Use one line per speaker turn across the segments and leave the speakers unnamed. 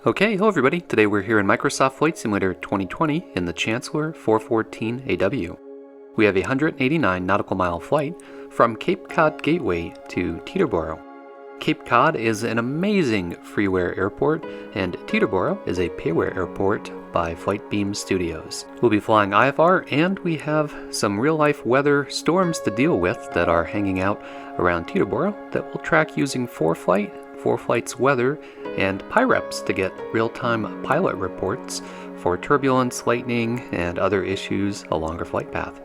Okay, hello everybody. Today we're here in Microsoft Flight Simulator 2020 in the Chancellor 414 AW. We have a 189 nautical mile flight from Cape Cod Gateway to Teterboro. Cape Cod is an amazing freeware airport, and Teterboro is a payware airport by Flightbeam Studios. We'll be flying IFR, and we have some real-life weather storms to deal with that are hanging out around Teterboro that we'll track using Foreflight's weather, and PIREPs to get real-time pilot reports for turbulence, lightning, and other issues along our flight path.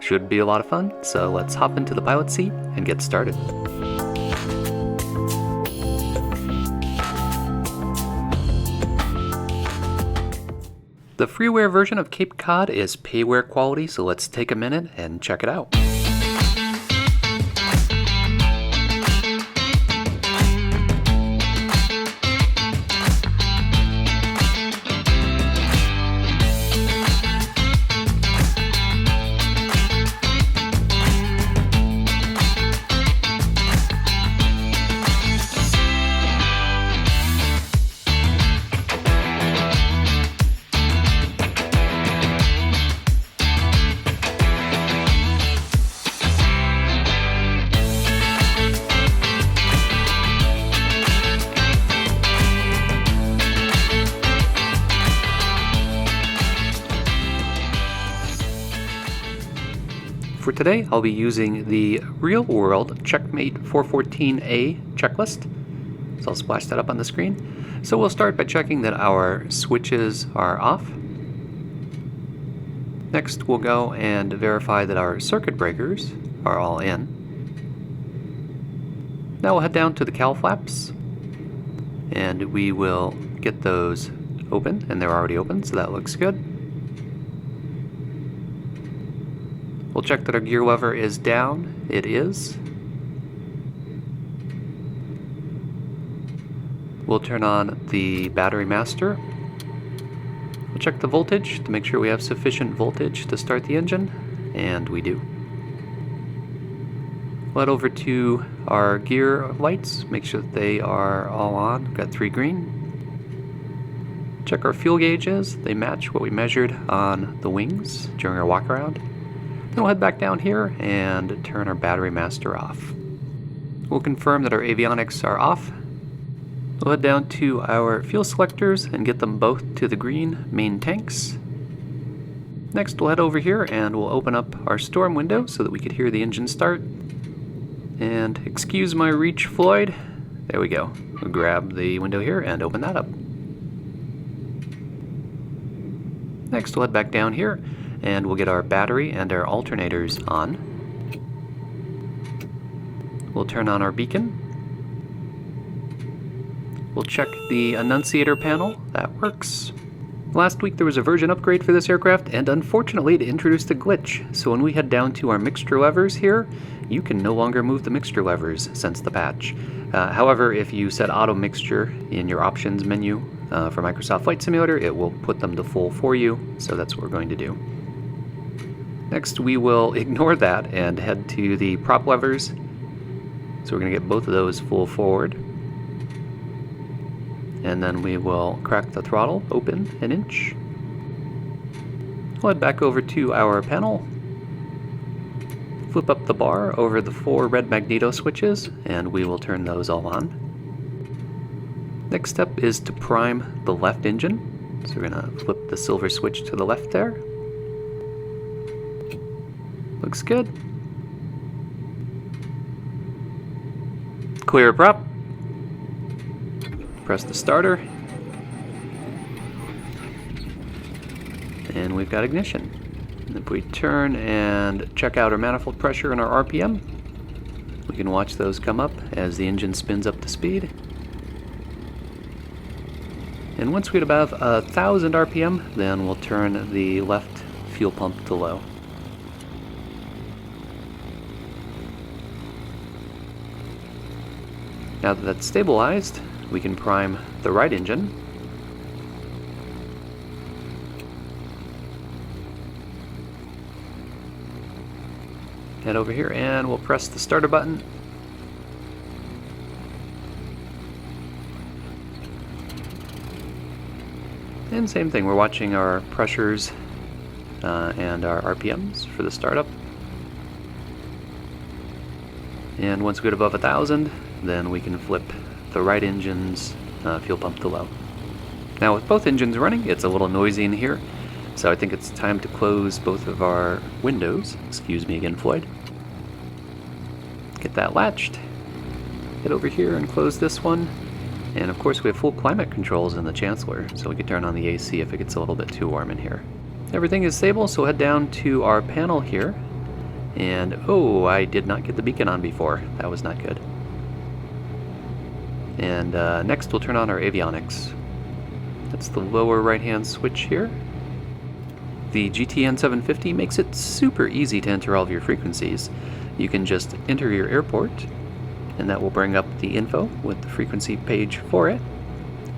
Should be a lot of fun, so let's hop into the pilot seat and get started. The freeware version of Cape Cod is payware quality, so let's take a minute and check it out. For today, I'll be using the real-world Checkmate 414A checklist. So I'll splash that up on the screen. So we'll start by checking that our switches are off. Next, we'll go and verify that our circuit breakers are all in. Now we'll head down to the cowl flaps, and we will get those open, and they're already open, so that looks good. We'll check that our gear lever is down. It is. We'll turn on the battery master. We'll check the voltage to make sure we have sufficient voltage to start the engine, and we do. We'll head over to our gear lights, make sure that they are all on. We've got 3 green. Check our fuel gauges. They match what we measured on the wings during our walk around. Then we'll head back down here and turn our battery master off. We'll confirm that our avionics are off. We'll head down to our fuel selectors and get them both to the green main tanks. Next, we'll head over here and we'll open up our storm window so that we could hear the engine start. And excuse my reach, Floyd. There we go. We'll grab the window here and open that up. Next, we'll head back down here and we'll get our battery and our alternators on. We'll turn on our beacon. We'll check the annunciator panel. That works. Last week there was a version upgrade for this aircraft, and unfortunately it introduced a glitch. So when we head down to our mixture levers here, you can no longer move the mixture levers since the patch. However, if you set auto mixture in your options menu for Microsoft Flight Simulator, it will put them to full for you, so that's what we're going to do. Next, we will ignore that and head to the prop levers. So we're going to get both of those full forward. And then we will crack the throttle open an inch. We'll head back over to our panel. Flip up the bar over the 4 red magneto switches, and we will turn those all on. Next step is to prime the left engine. So we're going to flip the silver switch to the left there. Looks good. Clear prop. Press the starter. And we've got ignition. And if we turn and check out our manifold pressure and our RPM, we can watch those come up as the engine spins up to speed. And once we hit above 1,000 RPM, then we'll turn the left fuel pump to low. Now that that's stabilized, we can prime the right engine. Head over here and we'll press the starter button. And same thing, we're watching our pressures and our RPMs for the startup. And once we get above 1,000, then we can flip the right engine's fuel pump to low. Now with both engines running, it's a little noisy in here, so I think it's time to close both of our windows. Excuse me again, Floyd. Get that latched. Get over here and close this one. And of course we have full climate controls in the Chancellor, so we can turn on the AC if it gets a little bit too warm in here. Everything is stable, so head down to our panel here. And oh, I did not get the beacon on before. That was not good. And next we'll turn on our avionics. That's the lower right hand switch here. The GTN 750 makes it super easy to enter all of your frequencies. You can just enter your airport, and that will bring up the info with the frequency page for it.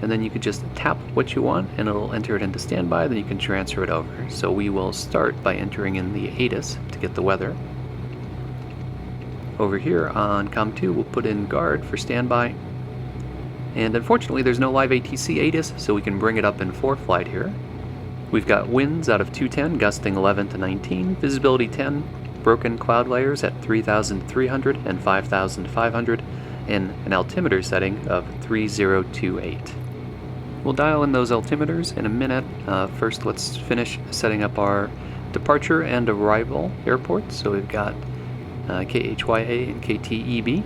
And then you could just tap what you want and it'll enter it into standby, then you can transfer it over. So we will start by entering in the ATIS to get the weather. Over here on COM2 we'll put in guard for standby. And unfortunately there's no live ATC ATIS, so we can bring it up in Foreflight here. We've got winds out of 210, gusting 11 to 19, visibility 10, broken cloud layers at 3,300 and 5,500, and an altimeter setting of 3028. We'll dial in those altimeters in a minute. First, let's finish setting up our departure and arrival airports. So we've got KHYA and KTEB,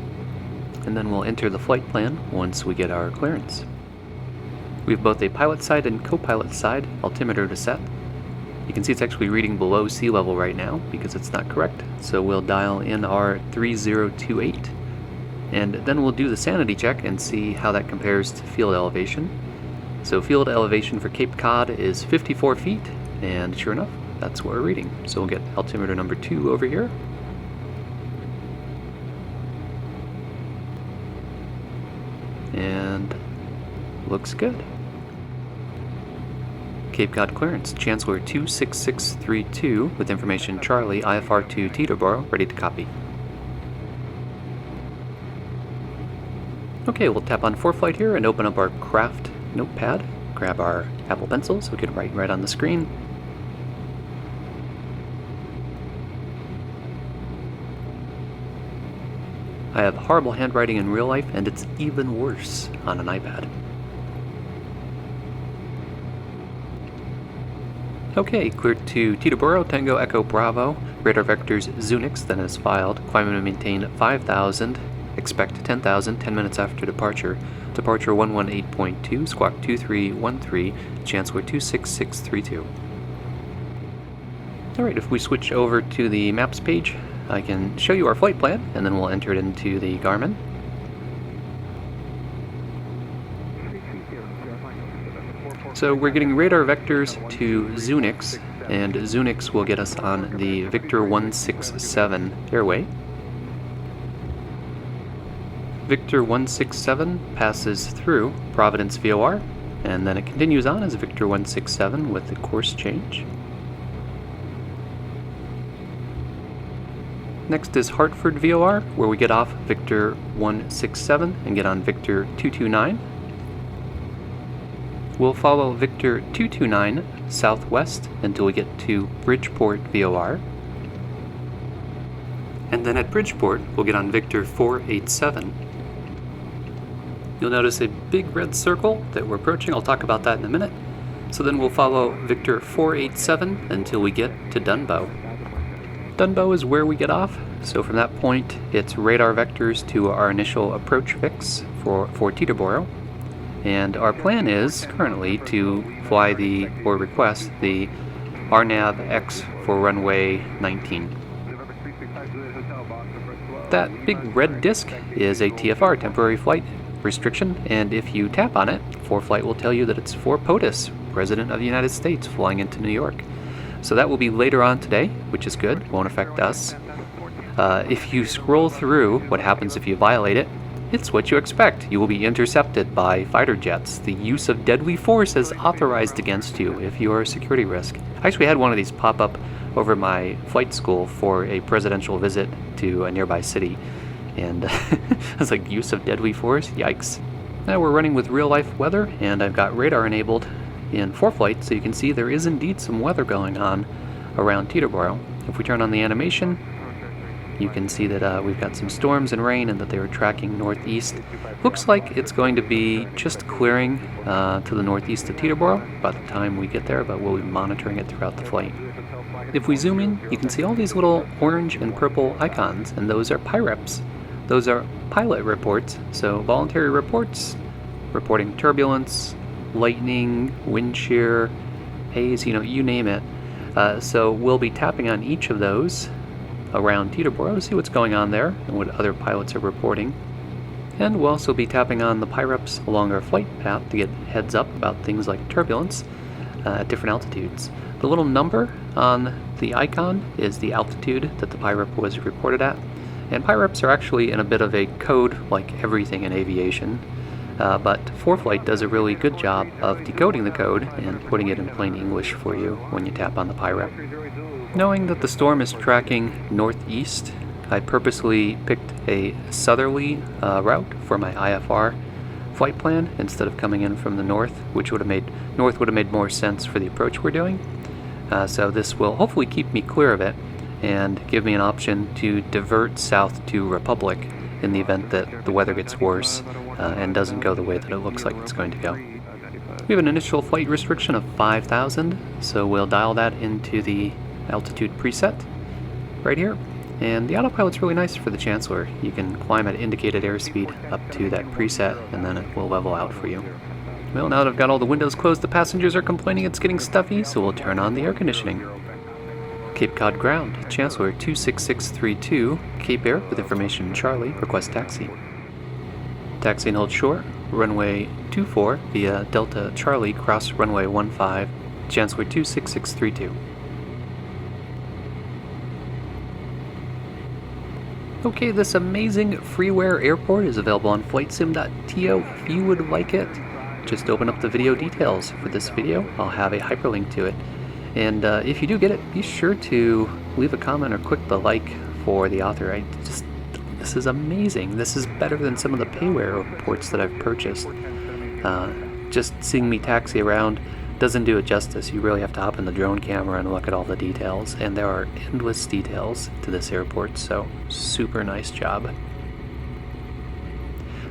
and then we'll enter the flight plan once we get our clearance. We have both a pilot side and co-pilot side altimeter to set. You can see it's actually reading below sea level right now because it's not correct. So we'll dial in our 3028, and then we'll do the sanity check and see how that compares to field elevation. So field elevation for Cape Cod is 54 feet, and sure enough, that's what we're reading. So we'll get altimeter number 2 over here. And looks good. Cape Cod clearance, Chancellor 26632 with information Charlie, IFR to Teterboro, ready to copy. Okay, we'll tap on Foreflight here and open up our craft notepad, grab our Apple Pencil so we can write right on the screen. I have horrible handwriting in real life, and it's even worse on an iPad. Okay, cleared to Teterboro, Tango Echo Bravo, radar vectors Zunix, then is filed, climb and maintain 5,000, expect 10,000, 10 minutes after departure, departure 118.2, squawk 2313, Chancellor 26632. Alright, if we switch over to the maps page, I can show you our flight plan, and then we'll enter it into the Garmin. So we're getting radar vectors to Zunix, and Zunix will get us on the Victor 167 airway. Victor 167 passes through Providence VOR, and then it continues on as Victor 167 with the course change. Next is Hartford VOR, where we get off Victor 167 and get on Victor 229. We'll follow Victor 229 southwest until we get to Bridgeport VOR. And then at Bridgeport, we'll get on Victor 487. You'll notice a big red circle that we're approaching. I'll talk about that in a minute. So then we'll follow Victor 487 until we get to Dunbow. Dunbow is where we get off, so from that point it's radar vectors to our initial approach fix for Teterboro. And our plan is currently to fly request the RNAV X for runway 19. That big red disc is a TFR, temporary flight restriction, and if you tap on it, Foreflight will tell you that it's for POTUS, President of the United States, flying into New York. So that will be later on today, which is good, won't affect us. If you scroll through what happens if you violate it, it's what you expect. You will be intercepted by fighter jets. The use of deadly force is authorized against you if you are a security risk. I actually had one of these pop up over my flight school for a presidential visit to a nearby city, and I was like, use of deadly force? Yikes. Now we're running with real life weather, and I've got radar enabled in Foreflight, so you can see there is indeed some weather going on around Teterboro. If we turn on the animation, you can see that we've got some storms and rain and that they were tracking northeast. Looks like it's going to be just clearing to the northeast of Teterboro by the time we get there, but we'll be monitoring it throughout the flight. If we zoom in, you can see all these little orange and purple icons, and those are PIREPs. Those are pilot reports, so voluntary reports reporting turbulence, lightning, wind shear, haze, you name it. So we'll be tapping on each of those around Teterboro to see what's going on there and what other pilots are reporting. And we'll also be tapping on the PIREPs along our flight path to get heads up about things like turbulence at different altitudes. The little number on the icon is the altitude that the PIREP was reported at. And PIREPs are actually in a bit of a code like everything in aviation, but Foreflight does a really good job of decoding the code and putting it in plain English for you when you tap on the PIREP. Knowing that the storm is tracking northeast, I purposely picked a southerly route for my IFR flight plan instead of coming in from the north, which would have made more sense for the approach we're doing. So this will hopefully keep me clear of it and give me an option to divert south to Republic in the event that the weather gets worse and doesn't go the way that it looks like it's going to go. We have an initial flight restriction of 5,000, so we'll dial that into the altitude preset right here. And the autopilot's really nice for the Chancellor. You can climb at indicated airspeed up to that preset, and then it will level out for you. Well, now that I've got all the windows closed, the passengers are complaining it's getting stuffy, so we'll turn on the air conditioning. Cape Cod ground, Chancellor 26632, Cape Air with information Charlie, request taxi. Taxi and hold short, runway 24 via Delta Charlie, cross runway 15, Chancellor 26632. Okay, this amazing freeware airport is available on FlightSim.to. If you would like it, just open up the video details for this video. I'll have a hyperlink to it. And if you do get it, be sure to leave a comment or click the like for the author. This is amazing. This is better than some of the payware reports that I've purchased. Just seeing me taxi around doesn't do it justice. You really have to hop in the drone camera and look at all the details, and there are endless details to this airport, so super nice job.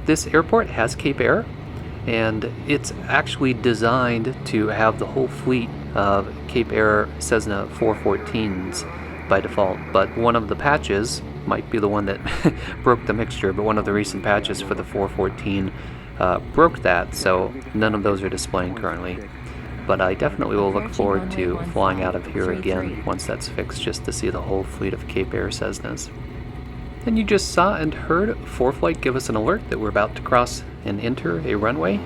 This airport has Cape Air, and it's actually designed to have the whole fleet of Cape Air Cessna 414s by default, but one of the patches might be the one that broke the mixture, but one of the recent patches for the 414 broke that, so none of those are displaying currently. But I definitely will look forward to flying out of here again once that's fixed, just to see the whole fleet of Cape Air Cessnas. And you just saw and heard Foreflight give us an alert that we're about to cross and enter a runway,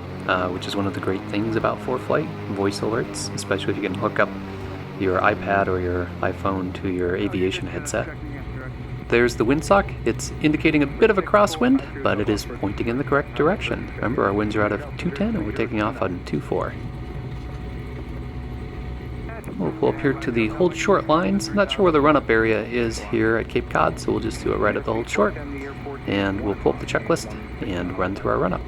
which is one of the great things about Foreflight, voice alerts, especially if you can hook up your iPad or your iPhone to your aviation headset. There's the windsock. It's indicating a bit of a crosswind, but it is pointing in the correct direction. Remember, our winds are out of 210 and we're taking off on 24. We'll pull up here to the hold short lines. I'm not sure where the run-up area is here at Cape Cod, so we'll just do it right at the hold short. And we'll pull up the checklist and run through our run-up.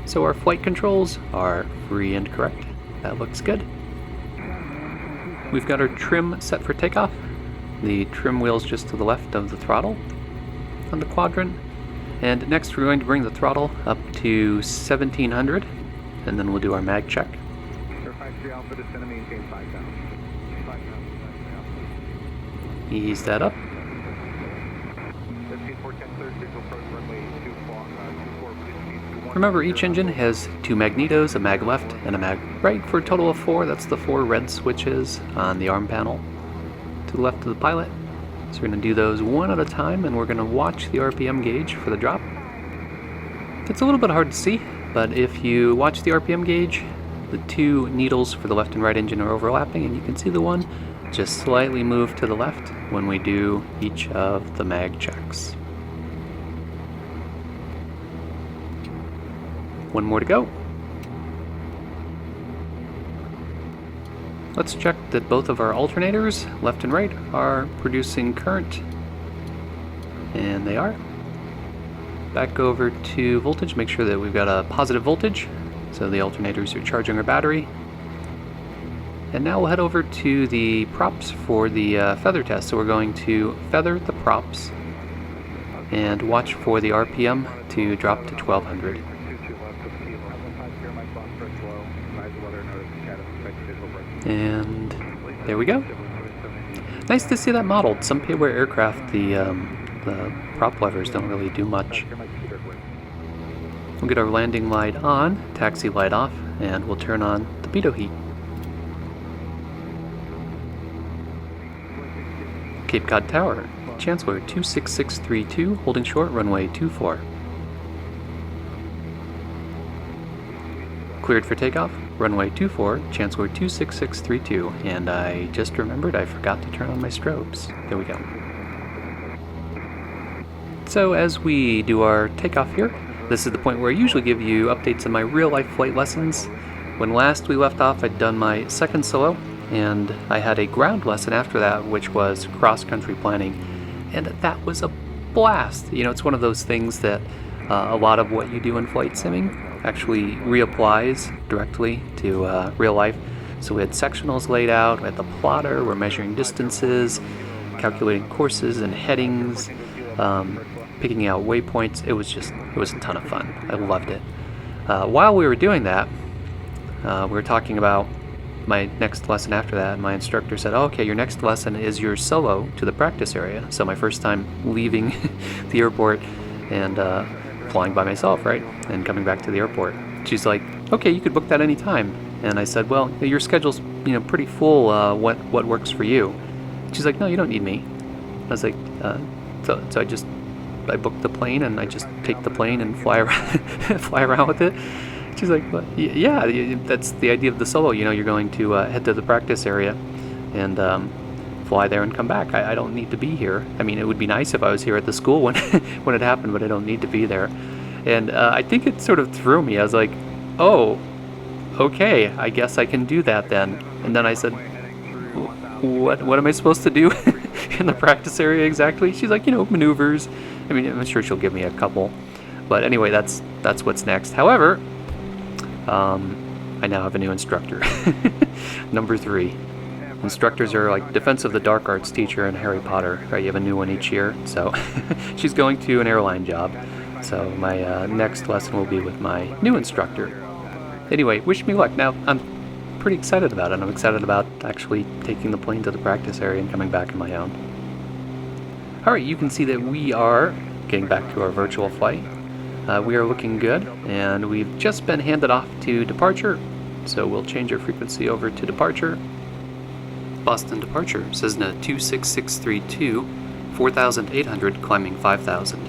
So our flight controls are free and correct. That looks good. We've got our trim set for takeoff. The trim wheel's just to the left of the throttle on the quadrant. And next we're going to bring the throttle up to 1700, and then we'll do our mag check. Ease that up. Remember, each engine has two magnetos, a mag left and a mag right, for a total of 4. That's the 4 red switches on the arm panel to the left of the pilot. So we're going to do those one at a time, and we're going to watch the RPM gauge for the drop. It's a little bit hard to see, but if you watch the RPM gauge, the two needles for the left and right engine are overlapping, and you can see the one just slightly move to the left when we do each of the mag checks. One more to go. Let's check that both of our alternators, left and right, are producing current. And they are. Back over to voltage, make sure that we've got a positive voltage. So the alternators are charging our battery. And now we'll head over to the props for the feather test. So we're going to feather the props and watch for the RPM to drop to 1200. And there we go. Nice to see that modeled. Some POTUS aircraft, the prop levers don't really do much. We'll get our landing light on, taxi light off, and we'll turn on the pitot heat. Cape Cod Tower, Chancellor 26632, holding short, runway 24. Cleared for takeoff, runway 24, Chancellor 26632, and I just remembered I forgot to turn on my strobes. There we go. So as we do our takeoff here, this is the point where I usually give you updates on my real-life flight lessons. When last we left off, I'd done my second solo, and I had a ground lesson after that, which was cross-country planning, and that was a blast. You know, it's one of those things that a lot of what you do in flight simming actually reapplies directly to real life. So we had sectionals laid out, we had the plotter, we're measuring distances, calculating courses and headings, picking out waypoints. It was a ton of fun. I loved it. While we were doing that, we were talking about my next lesson after that, and my instructor said, oh, okay, your next lesson is your solo to the practice area. So my first time leaving the airport and flying by myself, right? And coming back to the airport. She's like, okay, you could book that any time. And I said, well, your schedule's pretty full. What works for you? She's like, no, you don't need me. I was like, so I booked the plane and I just take the plane and fly around with it. She's like, well, yeah, that's the idea of the solo. You're going to head to the practice area and fly there and come back. I don't need to be here. I mean, it would be nice if I was here at the school when when it happened, but I don't need to be there. And I think it sort of threw me. I was like, oh, okay, I guess I can do that then. And then I said, what am I supposed to do in the practice area exactly? She's like, maneuvers. I mean, I'm sure she'll give me a couple. But anyway, that's what's next. However, I now have a new instructor. Number 3. Instructors are like Defense of the Dark Arts teacher and Harry Potter, right? You have a new one each year. So she's going to an airline job. So my next lesson will be with my new instructor. Anyway, wish me luck. Now, I'm pretty excited about it. I'm excited about actually taking the plane to the practice area and coming back on my own. Alright, you can see that we are getting back to our virtual flight. We are looking good, and we've just been handed off to departure. So we'll change our frequency over to departure. Boston departure, Cessna 26632, 4,800, climbing 5,000.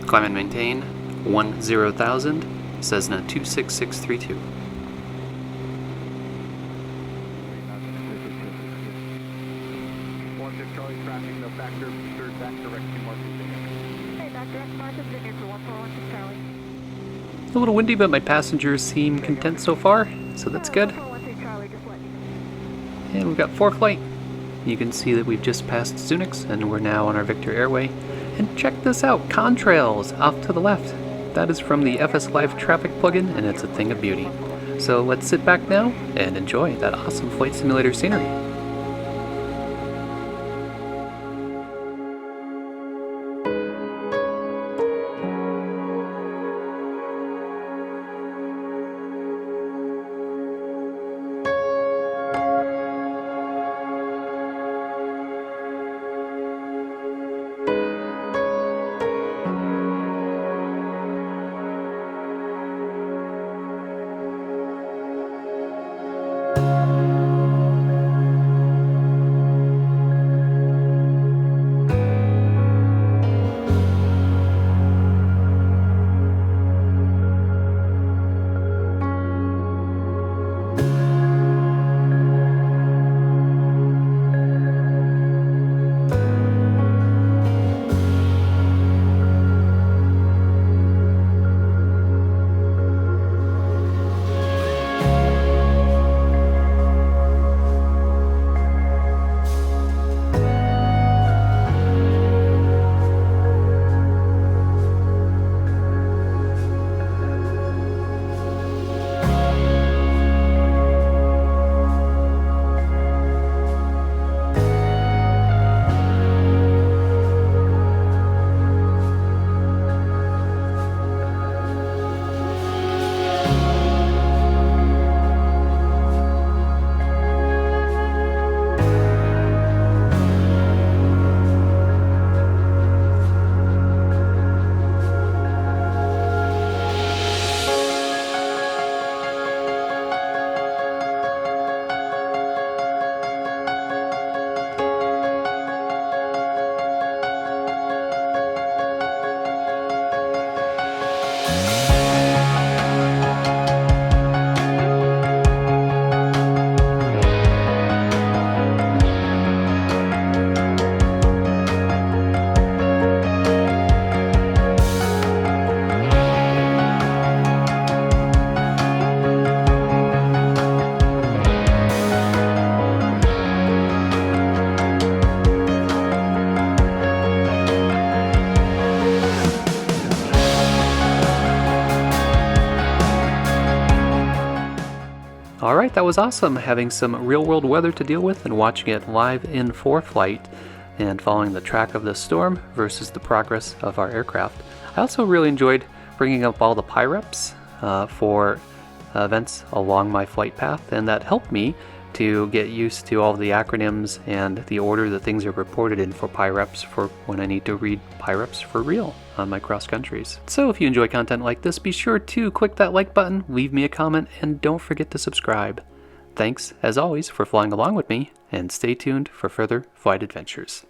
Climb and maintain, 10,000, Cessna 26632. A little windy, but my passengers seem content so far, so that's good. And we've got Foreflight. You can see that we've just passed Zunix, and we're now on our Victor Airway. And check this out, contrails off to the left. That is from the FS Live traffic plugin, and it's a thing of beauty. So let's sit back now and enjoy that awesome flight simulator scenery. Alright, that was awesome, having some real-world weather to deal with and watching it live in Foreflight and following the track of the storm versus the progress of our aircraft. I also really enjoyed bringing up all the PIREPs for events along my flight path, and that helped me to get used to all the acronyms and the order that things are reported in for PIREPs for when I need to read PIREPs for real on my cross countries. So if you enjoy content like this, be sure to click that like button, leave me a comment, and don't forget to subscribe. Thanks, as always, for flying along with me, and stay tuned for further flight adventures.